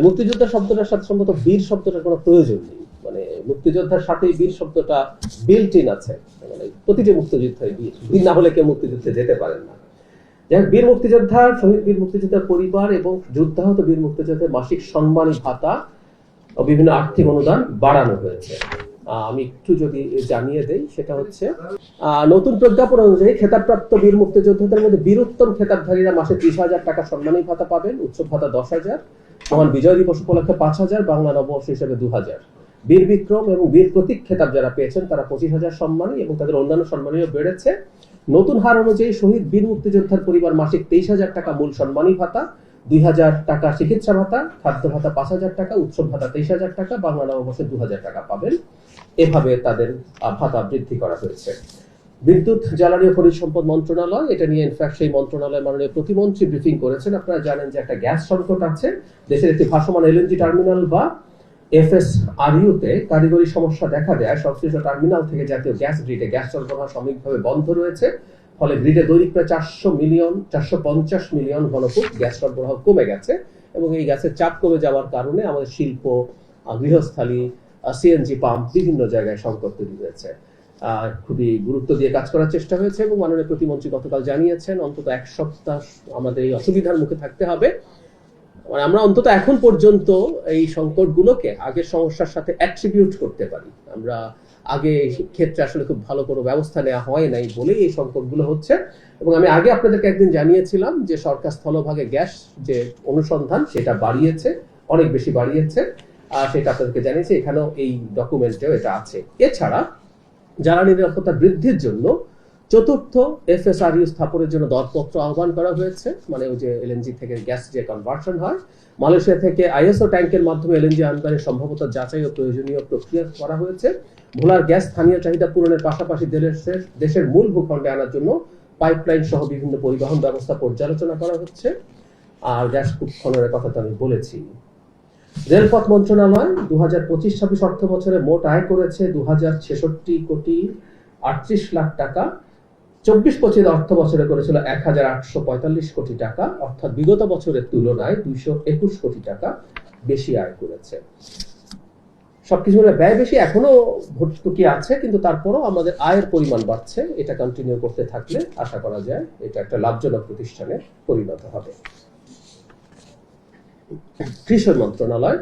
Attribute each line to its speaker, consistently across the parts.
Speaker 1: মুক্তিযোদ্ধা শব্দটার সাথে সম্ভবত বীর শব্দটার কোনো প্রয়োজন নেই। মানে মুক্তিযোদ্ধার সাথেই বীর শব্দটা বিল্ট ইন আছে, মানে প্রতিটি মুক্তিযোদ্ধাই বীর না হলে কেউ মুক্তিযুদ্ধে যেতে পারেন না। যাই হোক, বীর মুক্তিযোদ্ধার, শহীদ বীর মুক্তিযোদ্ধার পরিবার এবং যুদ্ধাহত বীর মুক্তিযোদ্ধার মাসিক সম্মানী ভাতা ও বিভিন্ন আর্থিক অনুদান বাড়ানো হয়েছে। আমি একটু যদি জানিয়ে দেই, সেটা হচ্ছে নতুন প্রজ্ঞাপন অনুযায়ী খেতাবপ্রাপ্ত বীর মুক্তিযোদ্ধাদের মধ্যে বীরোত্তম খেতাবধারীরা মাসে 30,000 টাকা সম্মানী ভাতা পাবেন, উৎসব ভাতা 10,000, মহান বিজয় দিবস উপলক্ষে 5,000, বাংলা নববর্ষ হিসেবে 2,000। বীর বিক্রম এবং বীর প্রতীক খেতাব যারা পেয়েছেন তারা 25,000 সম্মানী এবং তাদের অন্যান্য সম্মানীও বেড়েছে। নতুন হার অনুযায়ী শহীদ বীর মুক্তিযোদ্ধার পরিবার মাসিক 23,000 টাকা মূল সম্মানী ভাতা, 2,000 টাকা চিকিৎসা ভাতা, খাদ্য ভাতা 5,000 টাকা, উৎসব ভাতা 23,000 টাকা, বাংলা নববর্ষে 2,000 টাকা পাবেন। এভাবে তাদের ভাতা বৃদ্ধি করা হয়েছে। বিদ্যুৎ, জ্বালানি ও খনিজ সম্পদ মন্ত্রণালয় এটা নিয়ে ইনফ্যাক্ট সেই মন্ত্রণালয় মাননীয় প্রতিমন্ত্রী ব্রিফিং করেছেন। আপনারা জানেন যে একটা গ্যাস সংকট আছে দেশের। একটি ভাসমান এলএনজি টার্মিনাল বা এফএসআরইউতে কারিগরি সমস্যা দেখা দেয় সংশ্লিষ্ট টার্মিনাল থেকে জাতীয় গ্যাস গ্রিডে গ্যাস সরবরাহ সাময়িকভাবে বন্ধ রয়েছে। ফলে গ্রিডে দৈনিক প্রায় 450 মিলিয়ন ঘনফুট গ্যাস সরবরাহ কমে গেছে এবং এই গ্যাসের চাপ কমে যাওয়ার কারণে আমাদের শিল্প, গৃহস্থালী, সিএনজি পাম্প বিভিন্ন জায়গায় সংকট তৈরি হয়েছে। খুবই গুরুত্ব দিয়ে কাজ করার চেষ্টা হয়েছে এবং মাননীয় প্রতিমন্ত্রী গতকাল জানিয়েছেন অন্তত 1 সপ্তাহ আমাদের এই অসুবিধার মুখে থাকতে হবে। মানে আমরা অন্তত এখন পর্যন্ত এই সংকটগুলোকে আগের সমস্যার সাথে অ্যাট্রিবিউট করতে পারি। আমরা আগে এই ক্ষেত্রে আসলে খুব ভালো কোনো ব্যবস্থা নেওয়া হয় নাই বলেই এই সংকটগুলো হচ্ছে। এবং আমি আগে আপনাদেরকে একদিন জানিয়েছিলাম যে সরকার স্থলভাগে গ্যাস যে অনুসন্ধান সেটা বাড়িয়েছে, অনেক বেশি বাড়িয়েছে। সেটা আপনাদেরকে জানিয়েছি, এখানেও এই ডকুমেন্টেও এটা আছে। এছাড়া জ্বালানি নিরাপত্তা বৃদ্ধির জন্য 4র্থ এফএসআরইউ স্থাপনের জন্য দরপত্র আহ্বান করা হয়েছে। মানে ওই যে এলএনজি থেকে গ্যাস যে কনভার্সন হয়, মালয়েশিয়া থেকে আইএসও ট্যাঙ্কের মাধ্যমে এলএনজি আমদানির সম্ভবত যাচাই ও প্রয়োজনীয় প্রক্রিয়া করা হয়েছে। ভোলার গ্যাস স্থানীয় চাহিদা পূরণের পাশাপাশি দেশের মূল ভূখণ্ডে আনার জন্য পাইপলাইন সহ বিভিন্ন পরিবহন ব্যবস্থা পর্যালোচনা করা হচ্ছে। আর গ্যাস খননের কথা তো আমি বলেছি। রেলপথ মন্ত্রণালয় 2025-26 অর্থ বছরে মোট আয় করেছে 2,066 কোটি 38 লাখ টাকা। 24-25 অর্থ বছরে করেছিল 1,845 কোটি টাকা, অর্থাৎ বিগত বছরের তুলনায় 221 কোটি টাকা বেশি আয় করেছে। সবকিছু মিলে ব্যয় বেশি, এখনো ভর্তুকি আছে, কিন্তু তারপরও আমাদের আয়ের পরিমাণ বাড়ছে। এটা কন্টিনিউ করতে থাকলে আশা করা যায় এটা একটা লাভজনক প্রতিষ্ঠানে পরিণত হবে। কৃষি মন্ত্রণালয়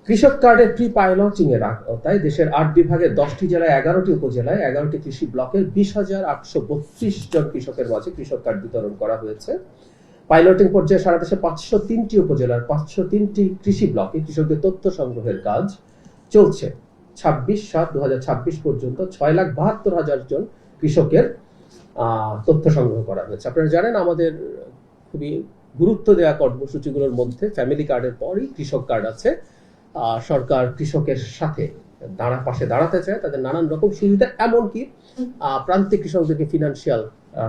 Speaker 1: কৃষক কার্ডের প্রি পাইলটিং এর আওতায় দেশের 8 বিভাগের 10টি জেলায় 11টি উপজেলায় 11টি কৃষি ব্লকের 20,832 জন কৃষকের মাঝে কৃষক কার্ড বিতরণ করা হয়েছে। পাইলটিং পর্যায়ে সারা দেশে 503টি উপজেলার 503টি কৃষি ব্লকে কৃষকদের তথ্য সংগ্রহের কাজ চলছে। 26/7/2026 পর্যন্ত 6,72,000 জন কৃষকের তথ্য সংগ্রহ করা হয়েছে। আপনারা জানেন আমাদের খুবই গুরুত্ব দেওয়া কর্মসূচিগুলোর মধ্যে ফ্যামিলি কার্ডের পরই কৃষক কার্ড আছে। সরকার কৃষকের সাথে পাশে দাঁড়াতে চায়, তাদের নানান রকম সুবিধা, এমনকি প্রান্তিক কৃষকদেরকে ফিনান্সিয়াল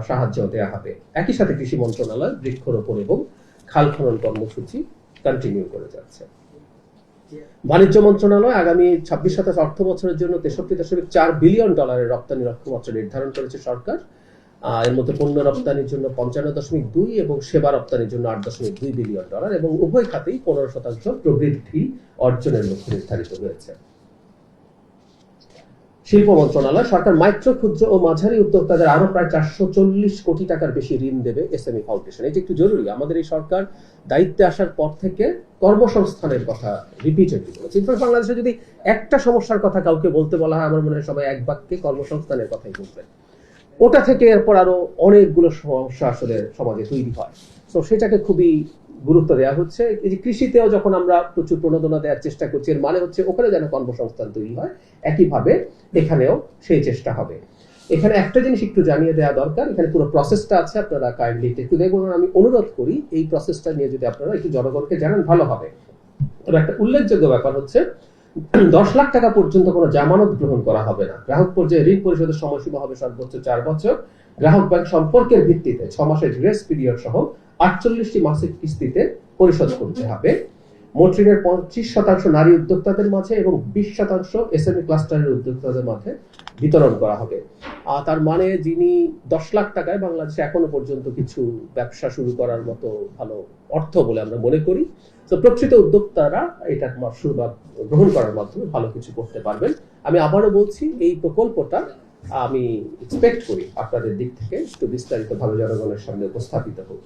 Speaker 1: সাহায্য দেওয়া হবে। একই সাথে কৃষি মন্ত্রণালয় বৃক্ষরোপণ এবং খাল খনন কর্মসূচি কন্টিনিউ করে যাচ্ছে। বাণিজ্য মন্ত্রণালয় আগামী 26-27 অর্থ বছরের জন্য $63.4 বিলিয়ন রপ্তানি লক্ষ্যমাত্রা নির্ধারণ করেছে সরকার। এর মধ্যে পণ্য রপ্তানির জন্য 55.2 এবং সেবা রপ্তানির জন্য $8.2 বিলিয়ন এবং উভয় খাতেই 15% প্রবৃদ্ধি অর্জনের লক্ষ্য নির্ধারিত হয়েছে। শিল্প মন্ত্রণালয় সরকার মাইক্রো, ক্ষুদ্র ও মাঝারি উদ্যোক্তাদের আরো প্রায় 440 কোটি টাকার বেশি ঋণ দেবে এসএমই ফাউন্ডেশন। এটি একটু জরুরি। আমাদের এই সরকার দায়িত্বে আসার পর থেকে কর্মসংস্থানের কথা রিপিটেডলি বলেছে। ইনফ্যাক্ট বাংলাদেশে যদি একটা সমস্যার কথা কাউকে বলতে বলা হয়, আমার মনে হয় সবাই এক বাক্যে কর্মসংস্থানের কথাই বলবেন। ওটা থেকে এরপর আরো অনেকগুলো সমস্যা আসলে সমাজে তৈরি হয়। তো সেটাকে খুবই গুরুত্ব দেওয়া হচ্ছে। এই যে কৃষিতেও যখন আমরা প্রচুর প্রণোদনা দেওয়ার চেষ্টা করছি, এর মানে হচ্ছে ওখানে যেন কর্মসংস্থান তৈরি হয়, একইভাবে এখানেও সেই চেষ্টা হবে। এখানে একটা জিনিস একটু জানিয়ে দেওয়া দরকার, এখানে পুরো প্রসেসটা আছে, আপনারা কাইন্ডলি একটু দেখুন। আমি অনুরোধ করি এই প্রসেসটা নিয়ে যদি আপনারা একটু জনগণকে জানান ভালো হবে। তবে একটা উল্লেখযোগ্য ব্যাপার হচ্ছে 10 লাখ টাকা পর্যন্ত কোনো জামানত গ্রহণ করা হবে না। গ্রাহক পর্যায়ে ঋণ পরিশোধের সময়সীমা হবে সর্বোচ্চ 4 বছর। গ্রাহক ব্যাংক সম্পর্কের ভিত্তিতে 6 মাসের গ্রেস পিরিয়ড সহ 48টি মাসিক কিস্তিতে পরিশোধ করতে হবে। মোট ঋণের 25% নারী উদ্যোক্তাদের মাঝে এবং 20% এসএমই ক্লাস্টারের উদ্যোক্তাদের মাঝে বিতরণ করা হবে। তার মানে যিনি 10 লাখ টাকায় বাংলাদেশে এখনো পর্যন্ত কিছু ব্যবসা শুরু করার মতো ভালো অর্থ বলে আমরা মনে করি। তো প্রকৃত উদ্যোক্তারা এটা গ্রহণ করার মাধ্যমে ভালো কিছু করতে পারবেন। আমি আবারও বলছি, এই প্রকল্পটা আমি এক্সপেক্ট করি আপনাদের দিক থেকে একটু বিস্তারিতভাবে জনগণের সামনে উপস্থাপিত হোক।